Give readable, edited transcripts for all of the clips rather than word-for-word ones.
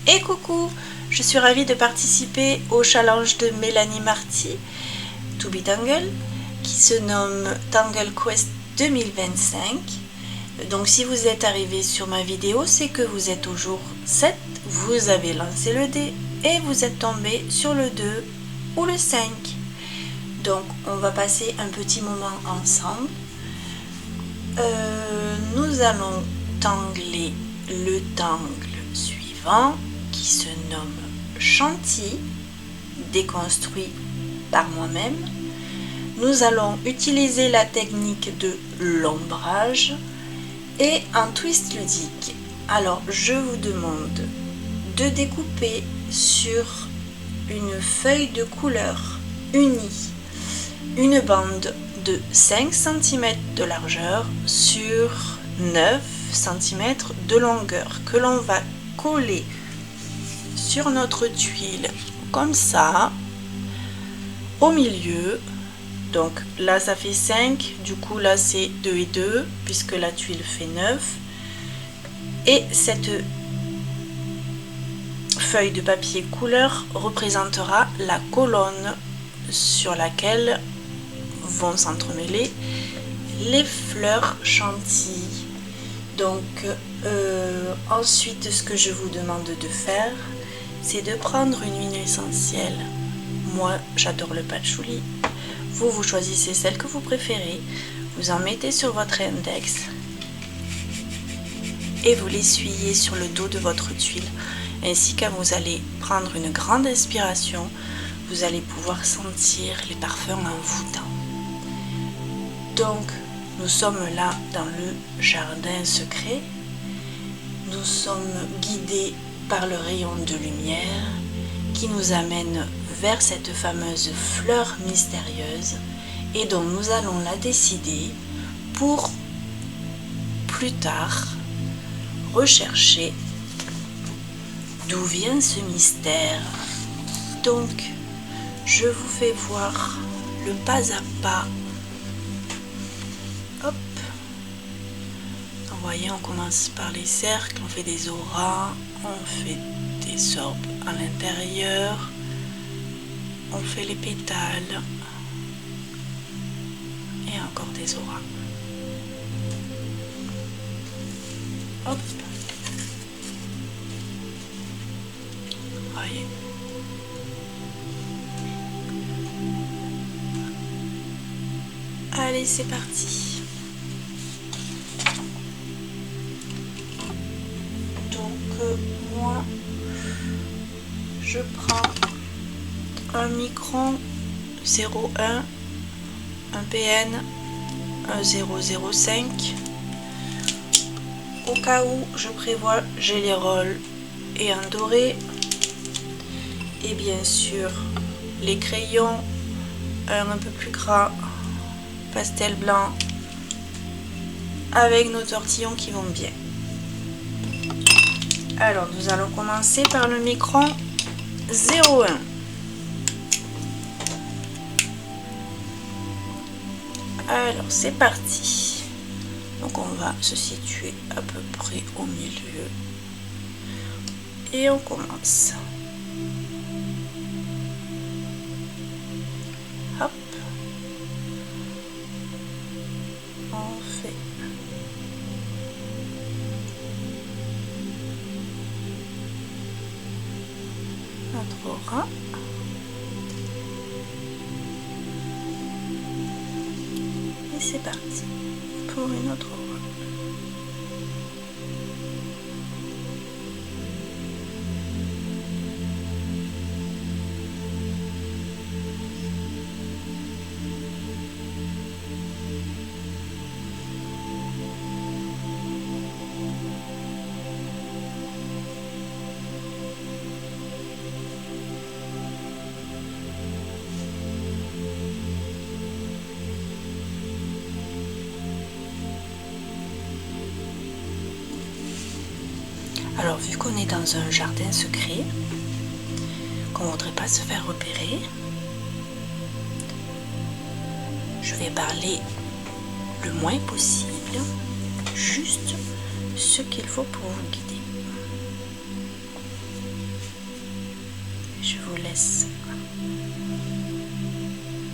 Et coucou, je suis ravie de participer au challenge de Mélanie Marty, To Be Tangle, qui se nomme Tangle Quest 2025. Donc si vous êtes arrivé sur ma vidéo, c'est que vous êtes au jour 7, vous avez lancé le dé et vous êtes tombé sur le 2 ou le 5. Donc on va passer un petit moment ensemble. Nous allons tangler le tangle suivant qui se nomme Chantilly, déconstruit par moi-même. Nous allons utiliser la technique de l'ombrage et un twist ludique. Alors je vous demande de découper sur une feuille de couleur unie une bande de 5 cm de largeur sur 9 cm de longueur que l'on va coller sur notre tuile comme ça au milieu. Donc là ça fait 5, du coup là c'est 2 et 2 puisque la tuile fait 9, et cette feuille de papier couleur représentera la colonne sur laquelle vont s'entremêler les fleurs chantilly. Donc ensuite ce que je vous demande de faire, c'est de prendre une huile essentielle. Moi j'adore le patchouli, vous choisissez celle que vous préférez, vous en mettez sur votre index et vous l'essuyez sur le dos de votre tuile, ainsi quand vous allez prendre une grande inspiration, vous allez pouvoir sentir les parfums envoûtants. Donc nous sommes là dans le jardin secret, nous sommes guidés par le rayon de lumière qui nous amène vers cette fameuse fleur mystérieuse et dont nous allons la décider pour plus tard rechercher d'où vient ce mystère. Donc je vous fais voir le pas à pas. Hop, vous voyez, on commence par les cercles, on fait des auras, on fait des orbes à l'intérieur, on fait les pétales et encore des auras. Hop, voyez. Allez, c'est parti. Donc moi je prends un micron 01, un PN, un 005. Au cas où je prévois Gelly-Roll et un doré. Et bien sûr les crayons, un peu plus gras, pastel blanc, avec nos tortillons qui vont bien. Alors nous allons commencer par le micron 01. Alors c'est parti. Donc on va se situer à peu près au milieu et on commence. Hop, on fait notre aura. Et c'est parti pour une autre aura. Alors vu qu'on est dans un jardin secret, qu'on ne voudrait pas se faire repérer, je vais parler le moins possible, juste ce qu'il faut pour vous guider. Je vous laisse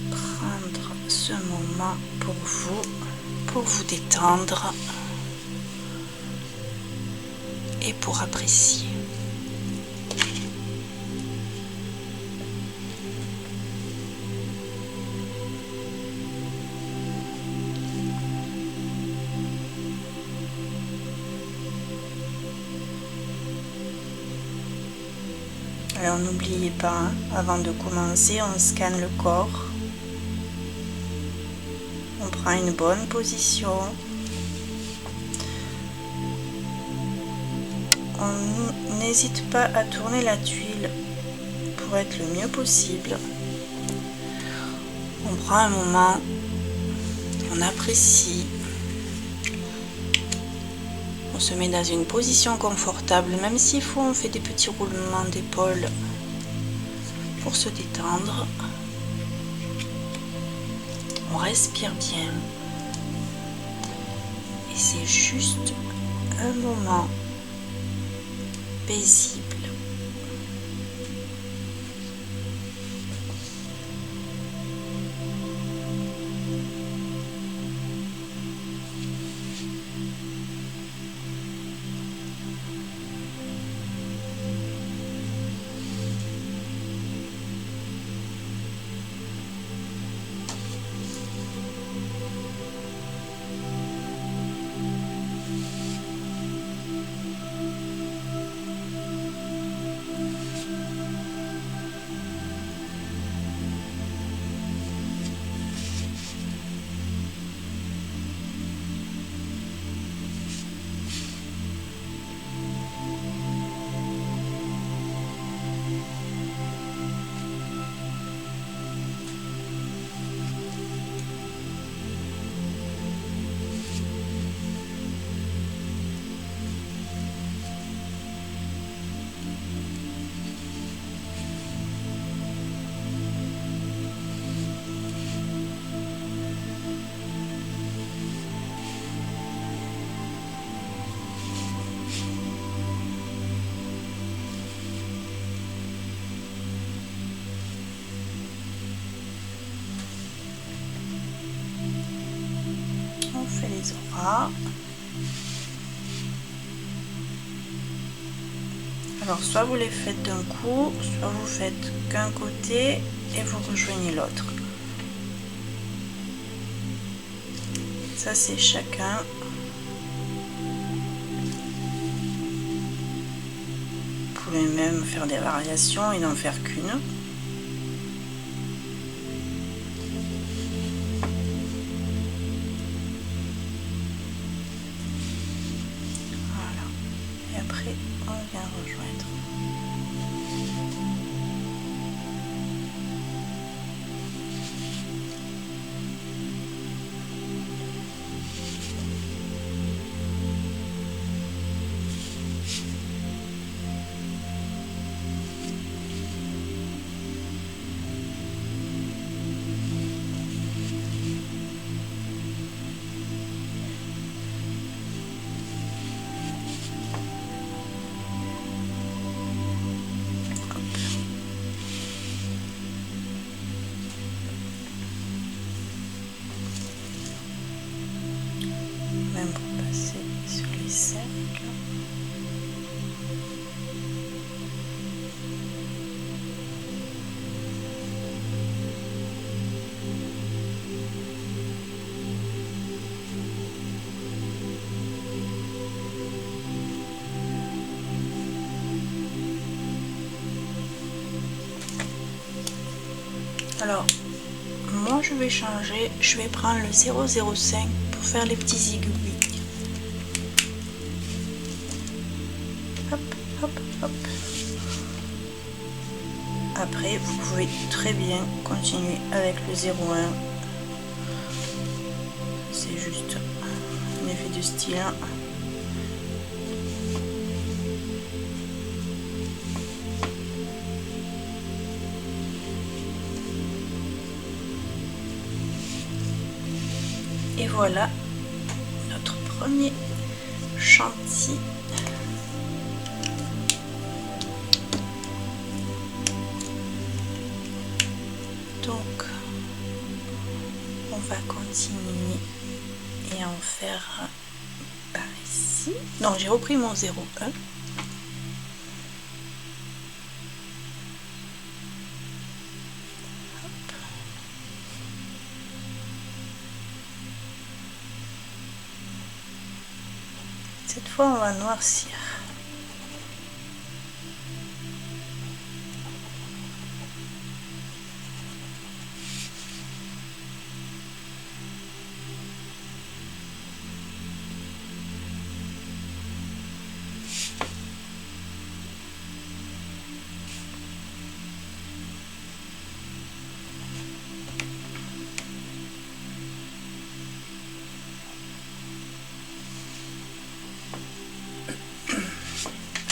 prendre ce moment pour vous détendre et pour apprécier. Alors n'oubliez pas, hein, avant de commencer, on scanne le corps. On prend une bonne position. On n'hésite pas à tourner la tuile pour être le mieux possible. On prend un moment, on apprécie. On se met dans une position confortable, même s'il faut, on fait des petits roulements d'épaule pour se détendre. On respire bien. Et c'est juste un moment paisible. On fait les auras. Alors soit vous les faites d'un coup, soit vous faites qu'un côté et vous rejoignez l'autre. Ça c'est chacun. Vous pouvez même faire des variations et n'en faire qu'une. On vient rejoindre. Même pour passer sur les cercles. Alors, moi je vais changer, je vais prendre le 0,05 pour faire les petits aiguilles. Hop, hop, hop. Après, vous pouvez très bien continuer avec le 0,1. C'est juste un effet de style. Et voilà notre premier chantier. va continuer et en faire par ici. Donc j'ai repris mon 0,1. Cette fois, on va noircir.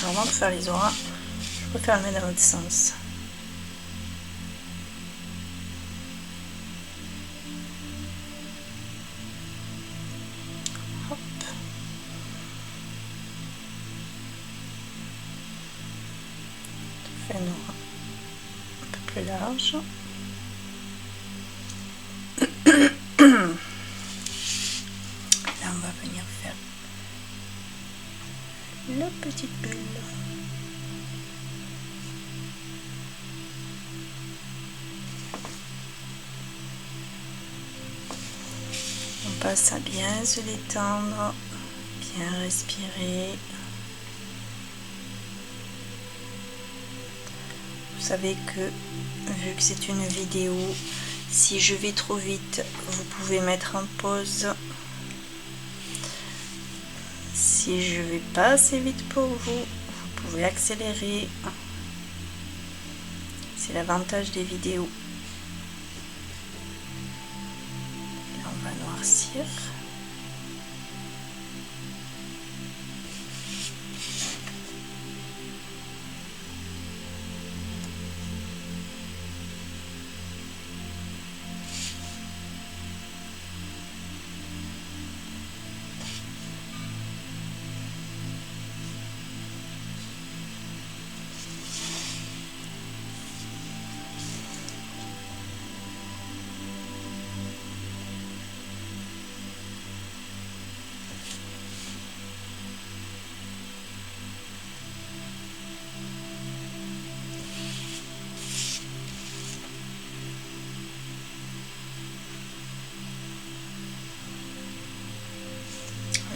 Alors avant de faire les auras, je préfère le mettre dans l'autre sens. Hop. Je fais une aura un peu plus large. Là on va venir faire la petite bulle. On passe à bien se détendre, bien respirer. Vous savez que, vu que c'est une vidéo, si je vais trop vite, vous pouvez mettre en pause. Si je vais pas assez vite pour vous, vous pouvez accélérer. C'est l'avantage des vidéos. Là, on va noircir.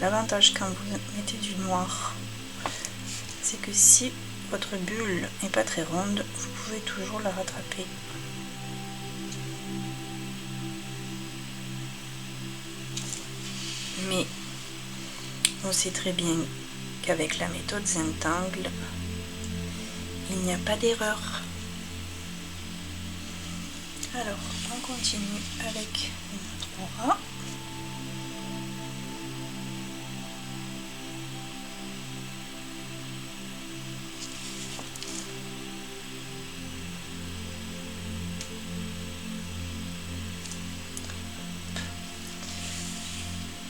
L'avantage quand vous mettez du noir, c'est que si votre bulle n'est pas très ronde, vous pouvez toujours la rattraper. Mais on sait très bien qu'avec la méthode Zentangle, il n'y a pas d'erreur. Alors, on continue avec notre aura.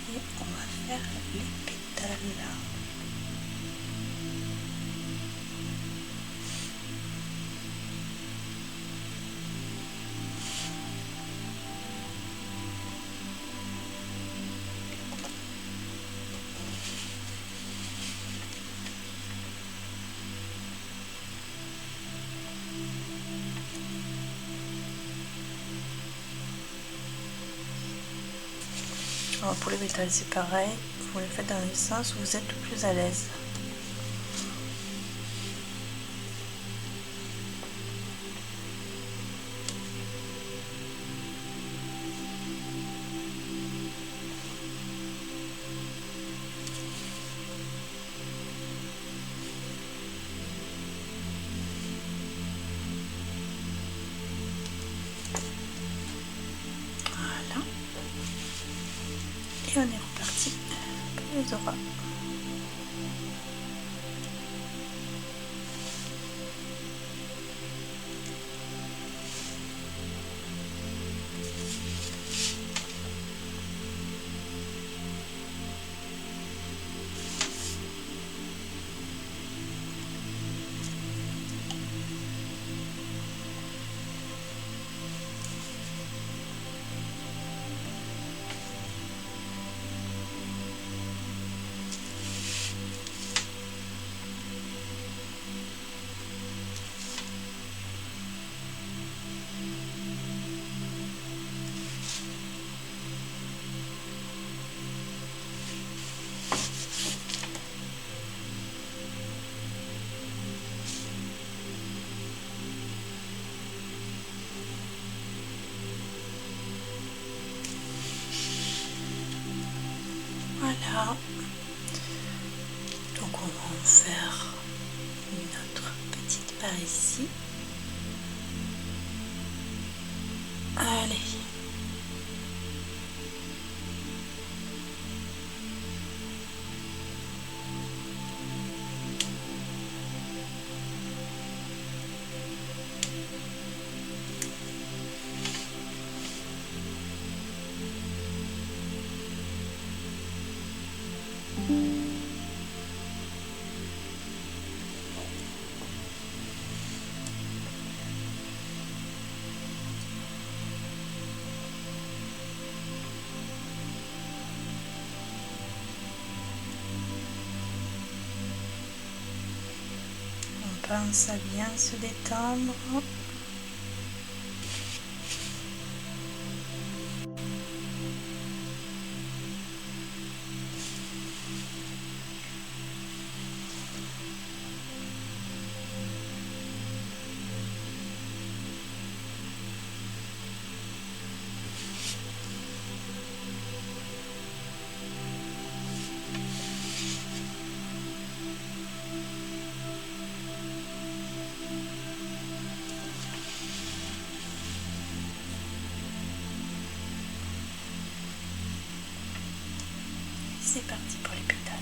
Et on va faire les pétales. Alors pour les pétales c'est pareil, vous les faites dans le sens où vous êtes le plus à l'aise. Voilà. Et on est reparti pour les auras. Voilà. Donc on va en faire notre petite part ici. Allez. On pense à bien se détendre. C'est parti pour les pétales.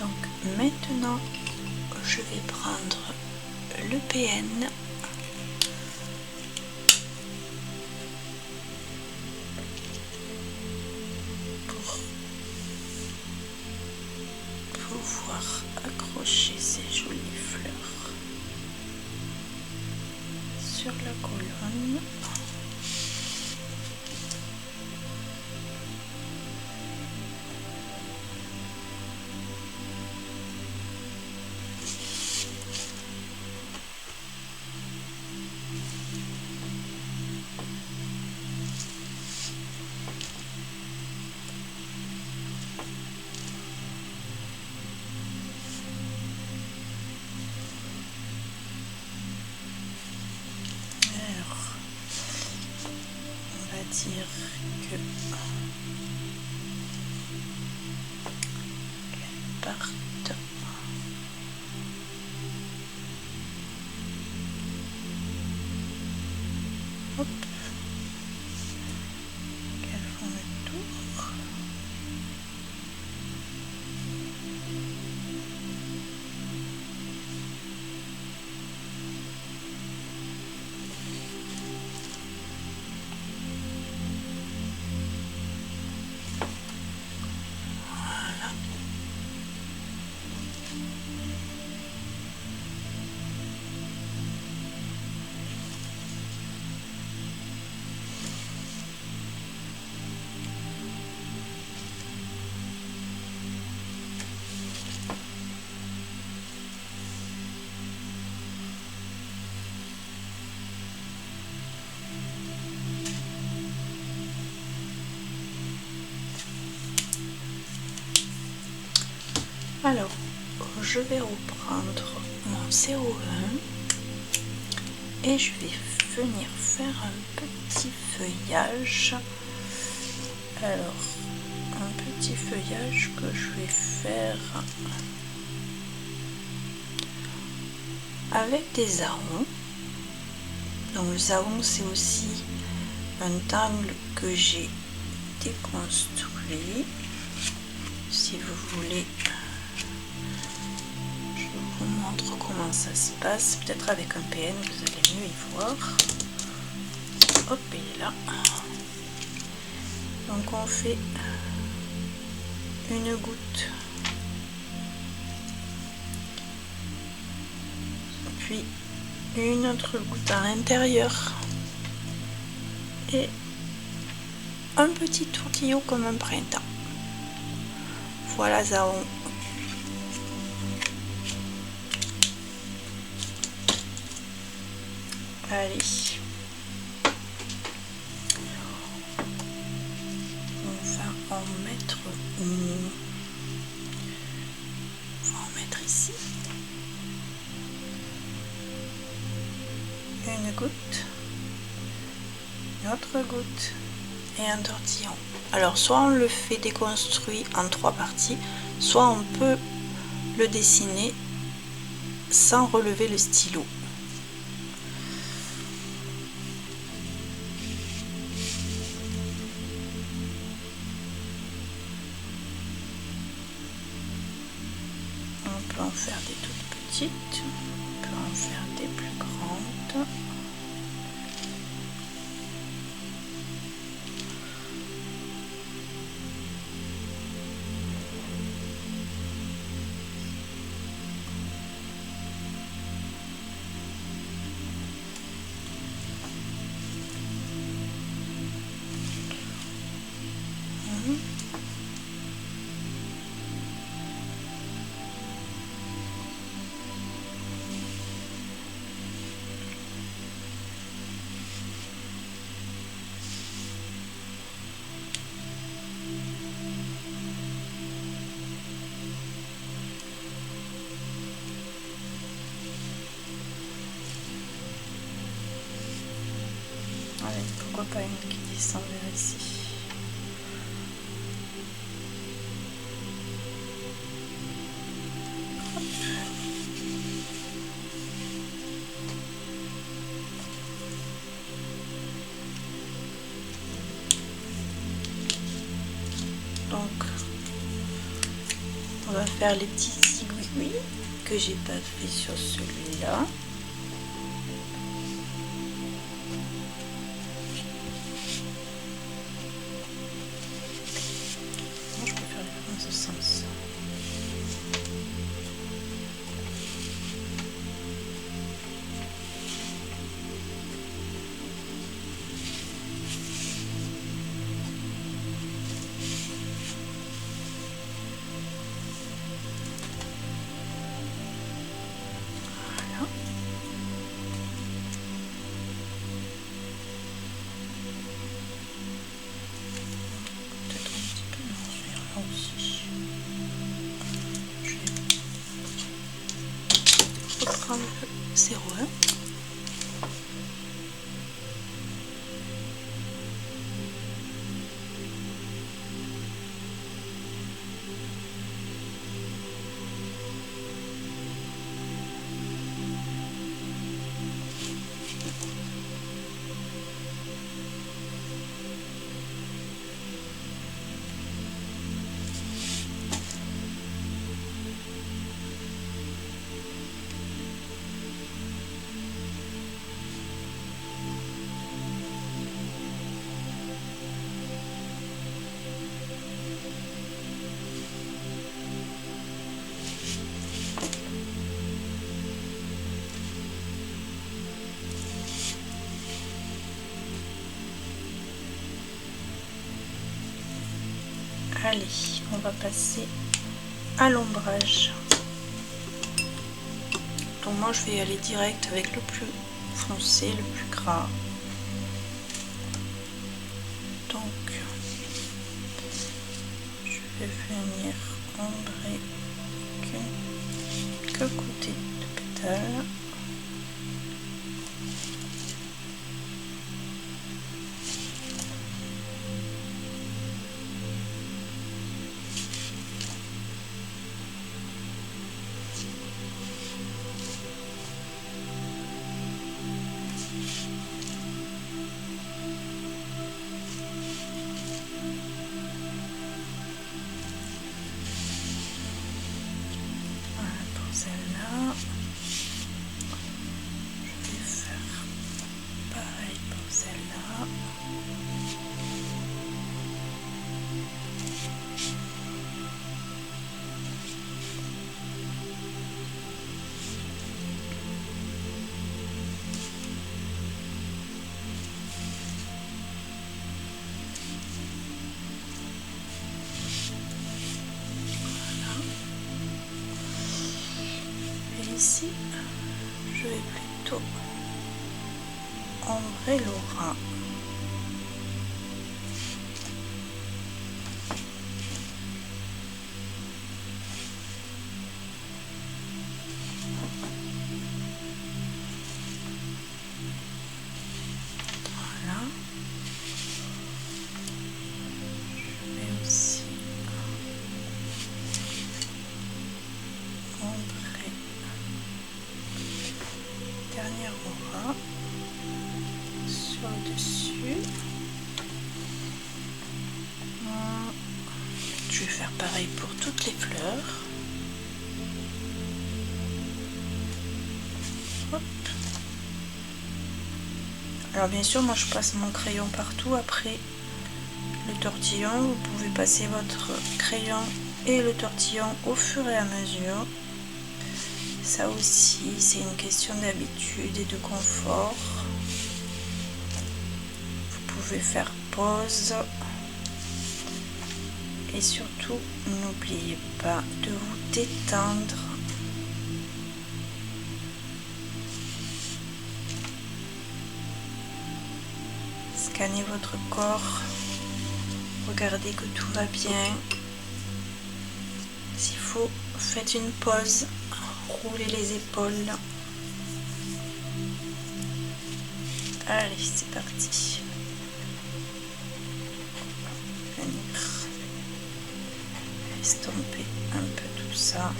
Donc maintenant, je vais prendre le PN pour pouvoir accrocher ces jolies fleurs sur la colonne. dire que qu'elle parte. Hop. Qu'elles font le tour. Alors, je vais reprendre mon CE1 et je vais venir faire un petit feuillage. Alors, un petit feuillage que je vais faire avec des aons. Donc le zaon, c'est aussi un tangle que j'ai déconstruit. Si vous voulez, je vous montre comment ça se passe. Peut-être avec un PN, vous allez mieux y voir. Hop, il est là. Donc on fait une goutte, puis une autre goutte à l'intérieur et un petit tourtillon comme un printemps. Voilà, zaon. Allez, on va en mettre où? On va en mettre ici. Une goutte, une autre goutte et un tortillon. Alors soit on le fait déconstruit en 3 parties, soit on peut le dessiner sans relever le stylo. On peut en faire des toutes petites, on peut en faire des plus grandes. Allez, pourquoi pas une qui descend vers ici. Donc, on va faire les petits zigouigouis que j'ai pas fait sur celui-là. Je peux faire les dans ce sens. Reprendre le 01. Allez, on va passer à l'ombrage. Donc moi je vais aller direct avec le plus foncé, le plus gras. Donc je vais venir ombrer que côté de pétale. Celle-là, je vais faire pareil pour celle-là. Ici, je vais plutôt ombrer l'aura. Voilà. Je vais aussi ombrer dernière aura sur le dessus. Je vais faire pareil pour toutes les fleurs. Hop. Alors bien sûr, moi je passe mon crayon partout après le tortillon. Vous pouvez passer votre crayon et le tortillon au fur et à mesure. Ça aussi, c'est une question d'habitude et de confort. Vous pouvez faire pause. Et surtout, n'oubliez pas de vous détendre. Scannez votre corps. Regardez que tout va bien. S'il faut, faites une pause. Roulez les épaules. Allez, c'est parti. Venir estomper un peu tout ça.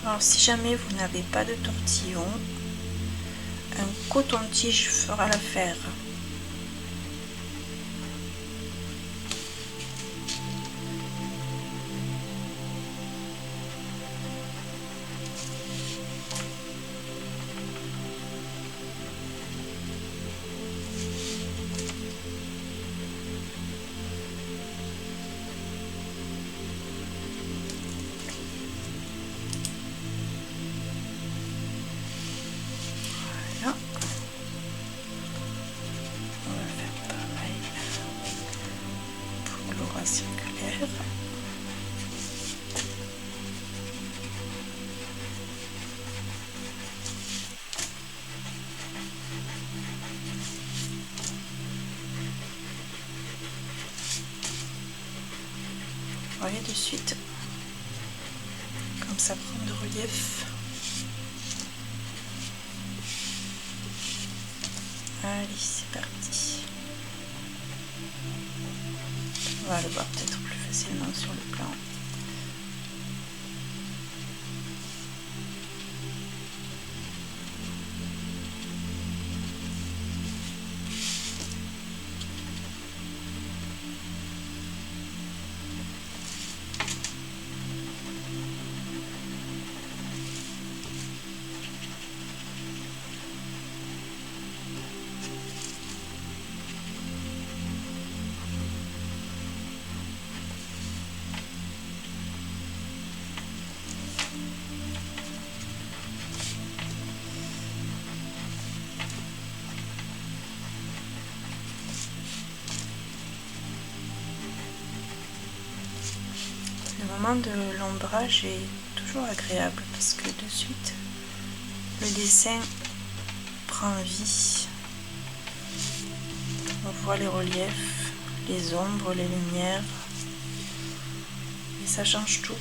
Alors si jamais vous n'avez pas de tortillon, un coton-tige fera l'affaire. Voilà. On va faire pareil pour l'aura circulaire. Vous voyez de suite comme ça prend de relief. Allez, c'est parti. On va le voir peut-être plus facilement sur le plan. moment de l'ombrage est toujours agréable parce que de suite le dessin prend vie. On voit les reliefs, les ombres, les lumières et ça change tout.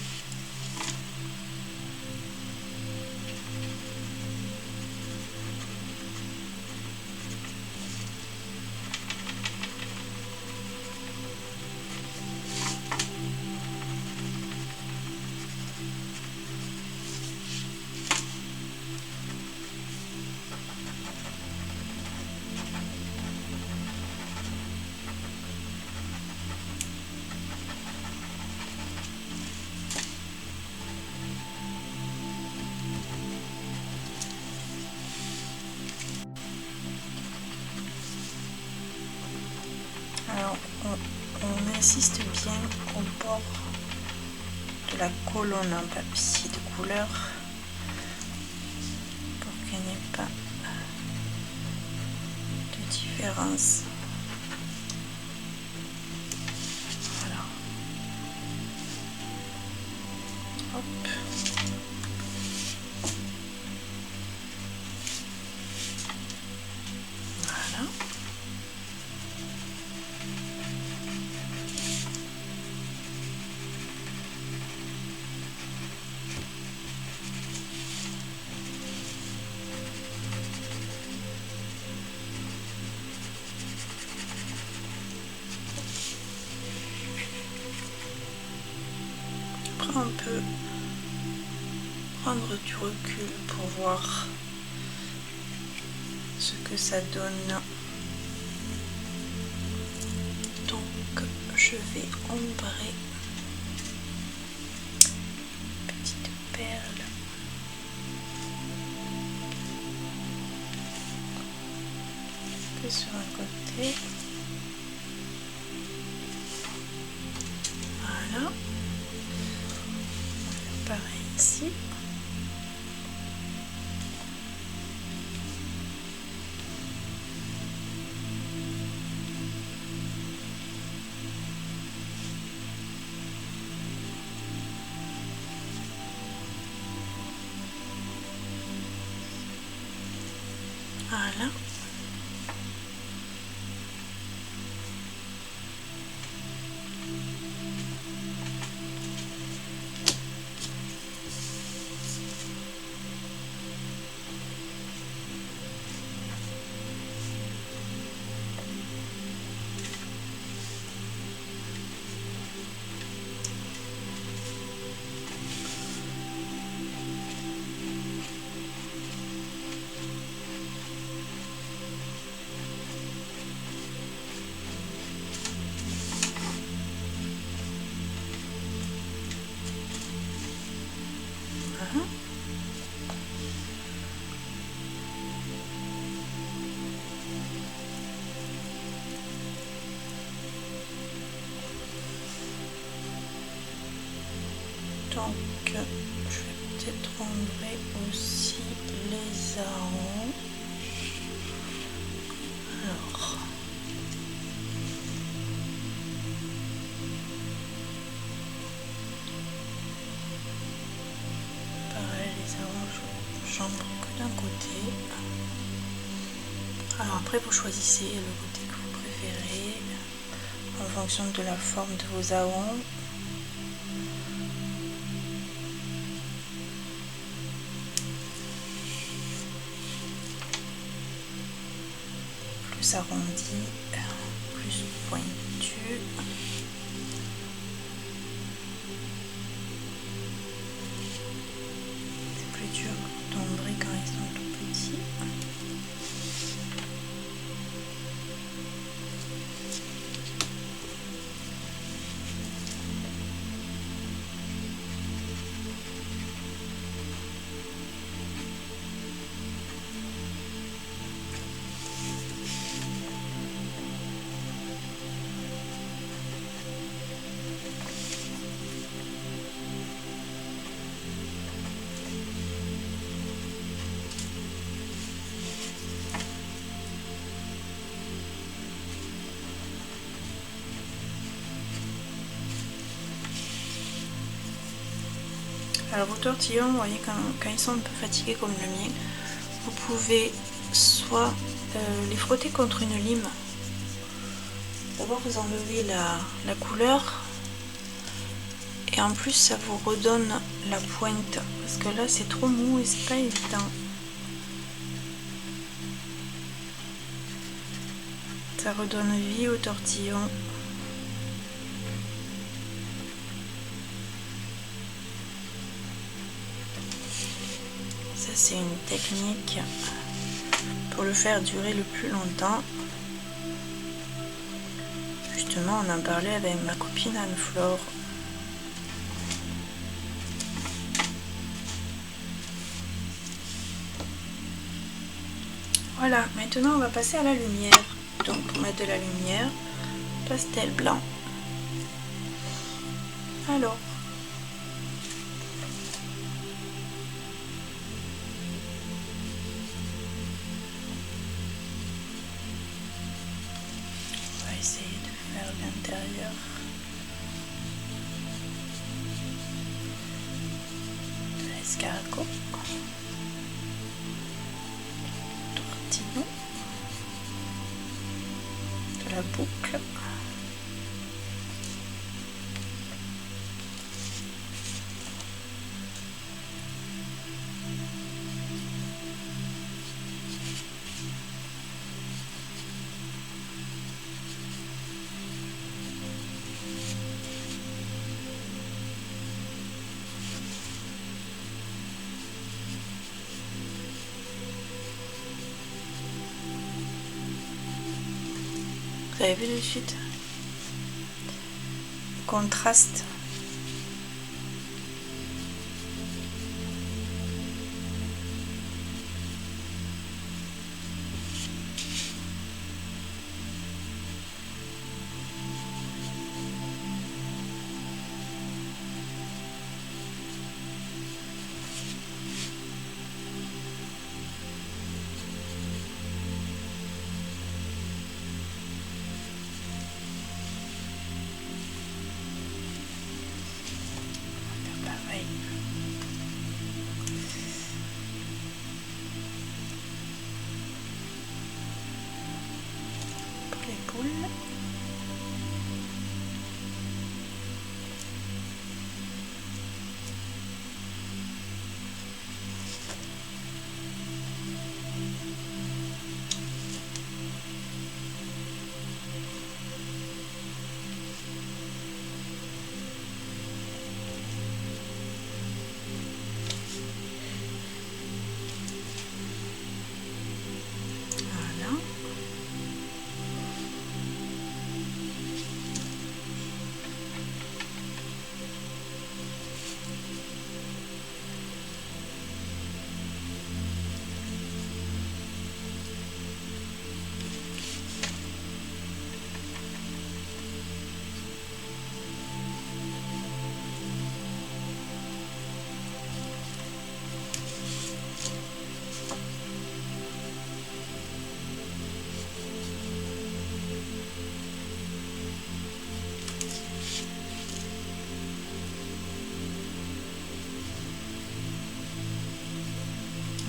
Alors, on insiste bien au bord de la colonne en papier de couleur pour qu'il n'y ait pas de différence. Voilà. Hop. Voilà. Après, on peut prendre du recul pour voir ce que ça donne. Donc, je vais ombrer petite perle. Que sur un côté. Voilà. Pareil ici. Voilà. Donc, je vais peut-être ombrer aussi les arômes. Alors, pareil, les arômes, j'ombre que d'un côté. Alors après, vous choisissez le côté que vous préférez en fonction de la forme de vos arômes. Plus arrondi, plus pointu. C'est plus dur d'ombrer quand ils sont tout petits. Alors vos tortillons, vous voyez, quand ils sont un peu fatigués comme le mien, vous pouvez soit les frotter contre une lime. D'abord vous enlevez la couleur et en plus ça vous redonne la pointe parce que là c'est trop mou et c'est pas évident. Ça redonne vie aux tortillons. Ça c'est une technique pour le faire durer le plus longtemps. Justement, on en parlait avec ma copine Anne-Flore. Voilà, maintenant on va passer à la lumière. Donc on met de la lumière, pastel blanc. Alors, on va essayer de faire l'intérieur. De l'escargot. Tortillon. De la boucle. Vous avez vu de suite? Contraste.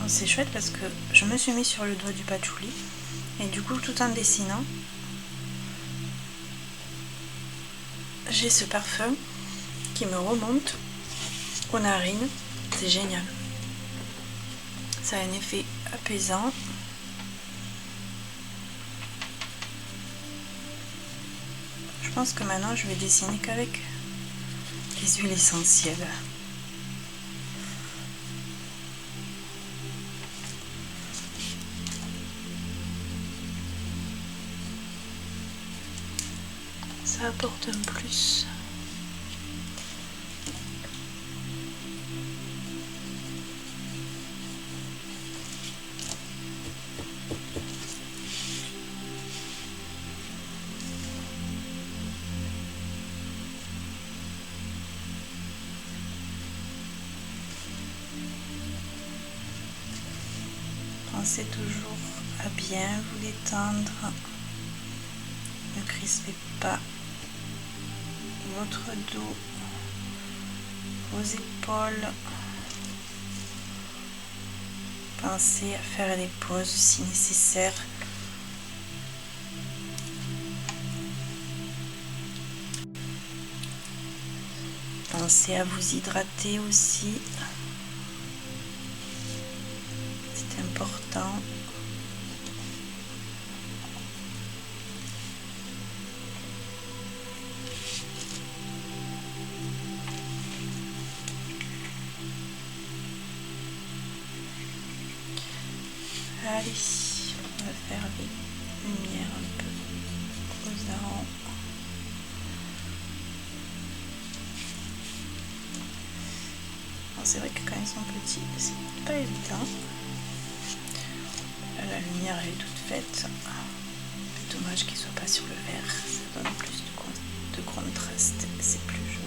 C'est chouette parce que je me suis mis sur le doigt du patchouli et du coup tout en dessinant j'ai ce parfum qui me remonte aux narines. C'est génial, ça a un effet apaisant. Je pense que maintenant je vais dessiner qu'avec les huiles essentielles. Ça apporte un plus. Pensez toujours à bien vous détendre. Ne crispez pas votre dos, vos épaules. Pensez à faire des pauses si nécessaire. Pensez à vous hydrater aussi. C'est important. Allez, on va faire les lumières un peu aux arômes. C'est vrai que quand ils sont petits, c'est pas évident. Là, la lumière elle est toute faite. C'est dommage qu'il soit pas sur le verre. Ça donne plus de contraste. C'est plus joli.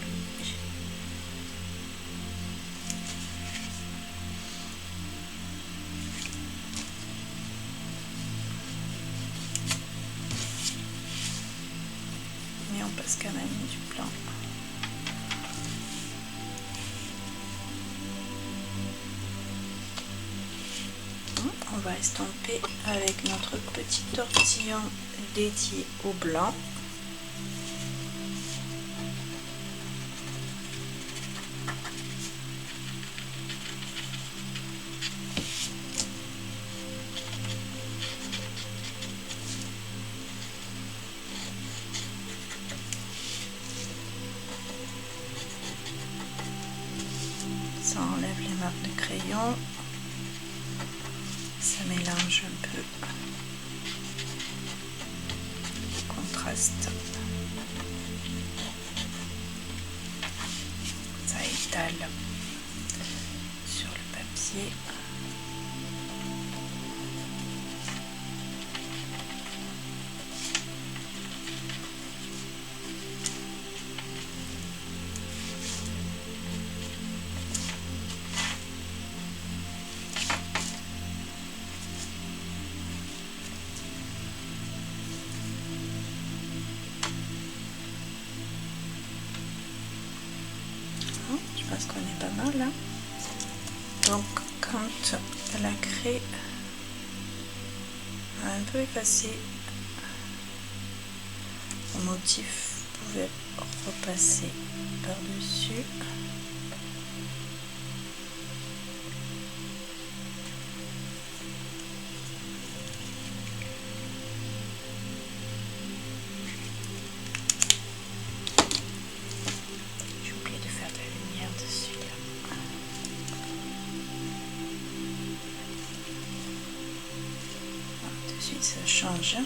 Mais on passe quand même du blanc. On va estomper avec notre petit tortillon dédié au blanc. Ça enlève les marques de crayon. Ça mélange un peu. Contraste. Ça étale sur le papier. Je pense qu'on est pas mal là. Donc quand la craie a un peu effacé le motif, vous pouvez repasser par-dessus. J'ai oublié de faire de la lumière dessus là. Tout de suite ça change.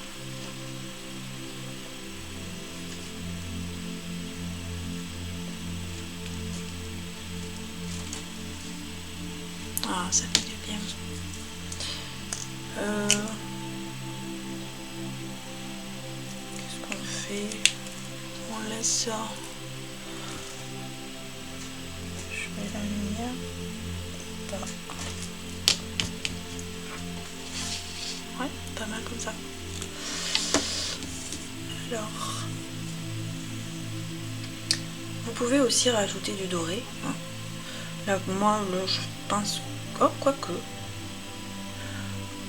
Ah, ça fait du bien. Qu'est-ce qu'on fait? On laisse ça. Je mets la lumière. Pas. Ouais, pas mal comme ça. Alors, vous pouvez aussi rajouter du doré. Hein. Là, moi, là, je pense. Oh, quoique.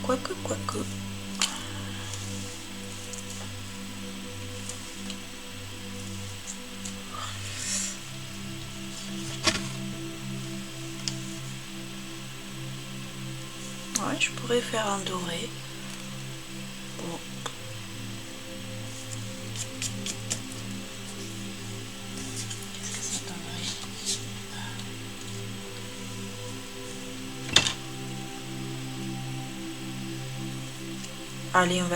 Ouais, je pourrais faire un doré. Bon. Qu'est-ce que ça donnerait? Allez, on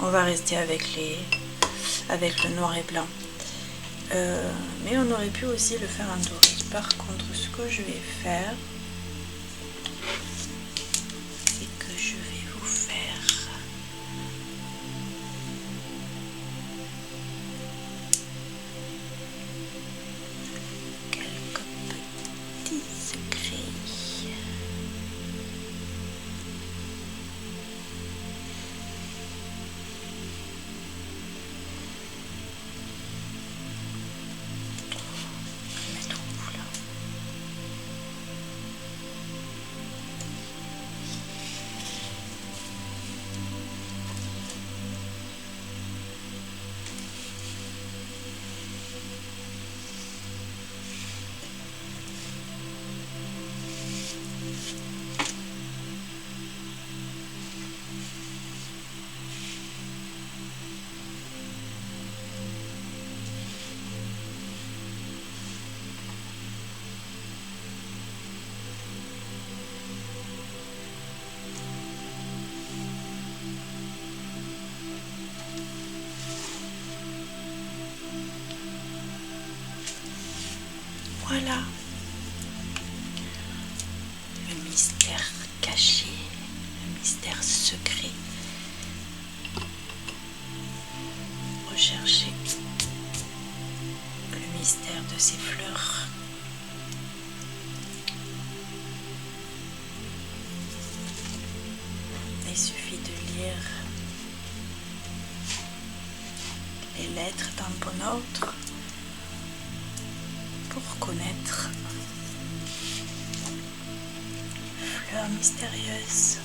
va rester avec le noir et blanc. Mais on aurait pu aussi le faire en doré. Par contre, ce que je vais faire, c'est que je vais vous faire quelques petits secrets. Mettre où là? Voilà. Le mystère caché, le mystère secret. Recherchez le mystère de ces fleurs. Il suffit de lire les lettres d'un bon ordre pour connaître fleurs mystérieuses.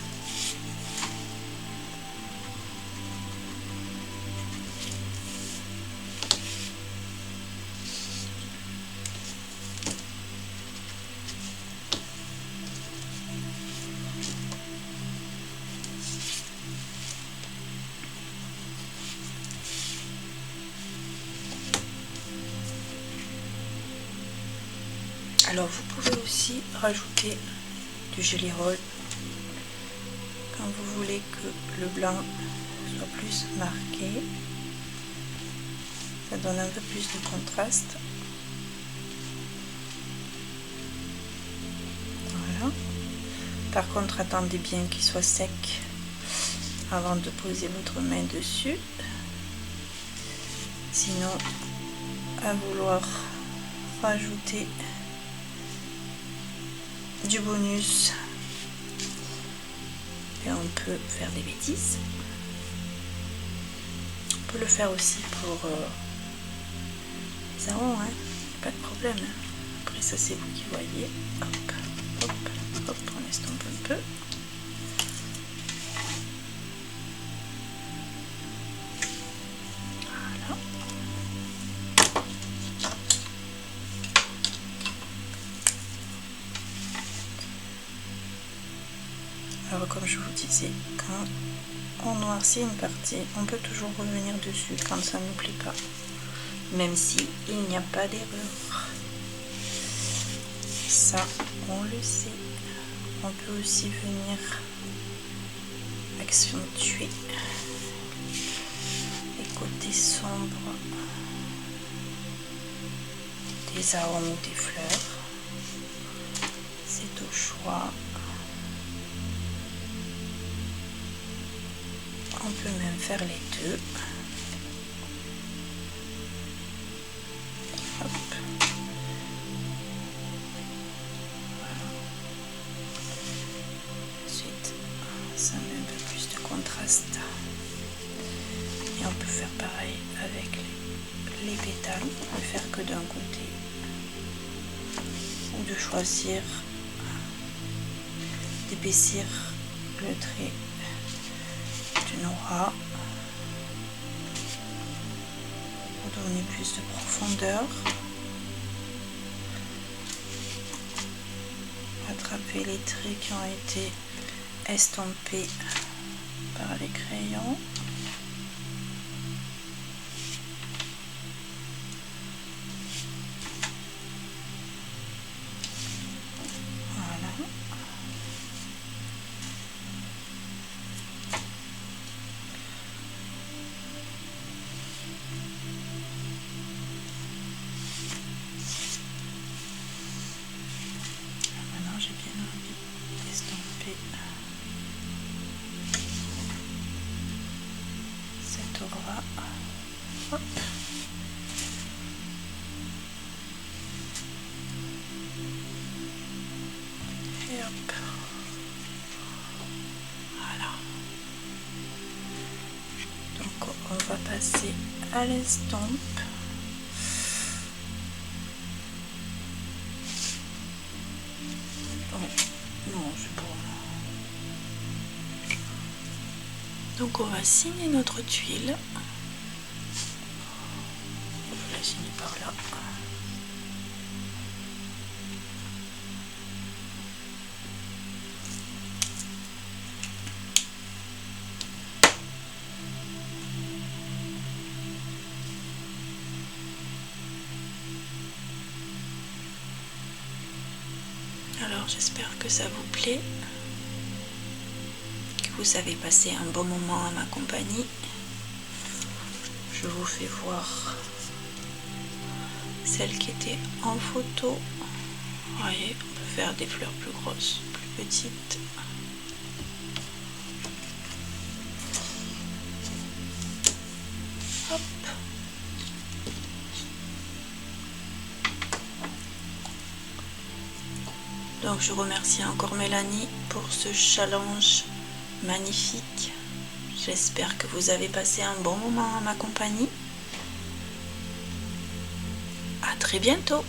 Alors vous pouvez aussi rajouter du jelly roll quand vous voulez que le blanc soit plus marqué. Ça donne un peu plus de contraste. Voilà. Par contre, attendez bien qu'il soit sec avant de poser votre main dessus. Sinon, à vouloir rajouter du bonus et on peut faire des bêtises. On peut le faire aussi pour les arômes, hein, pas de problème. Après ça c'est vous qui voyez. Hop, hop, hop, on estompe un peu. Voilà. Alors comme je vous disais, quand on noircit une partie, on peut toujours revenir dessus quand ça ne nous plaît pas, même si il n'y a pas d'erreur. Ça, on le sait. On peut aussi venir accentuer les côtés sombres des arômes ou des fleurs. C'est au choix. On peut même faire les deux. Hop. Voilà. Ensuite, ça met un peu plus de contraste. Et on peut faire pareil avec les pétales. On peut faire que d'un côté. Ou de choisir d'épaissir le trait d'une aura pour donner plus de profondeur. Attraper les traits qui ont été estompés par les crayons. Voilà. Maintenant j'ai bien envie d'estomper cette aura. Hop. Et hop. Voilà. Donc on va passer à l'estompe. Non, c'est bon. Donc on va signer notre tuile. On va la signer par là. Alors j'espère que ça vous plaît, que vous avez passé un bon moment à ma compagnie. Je vous fais voir celle qui était en photo. Vous voyez, on peut faire des fleurs plus grosses, plus petites. Hop. Donc je remercie encore Mélanie pour ce challenge magnifique. J'espère que vous avez passé un bon moment à ma compagnie. À très bientôt.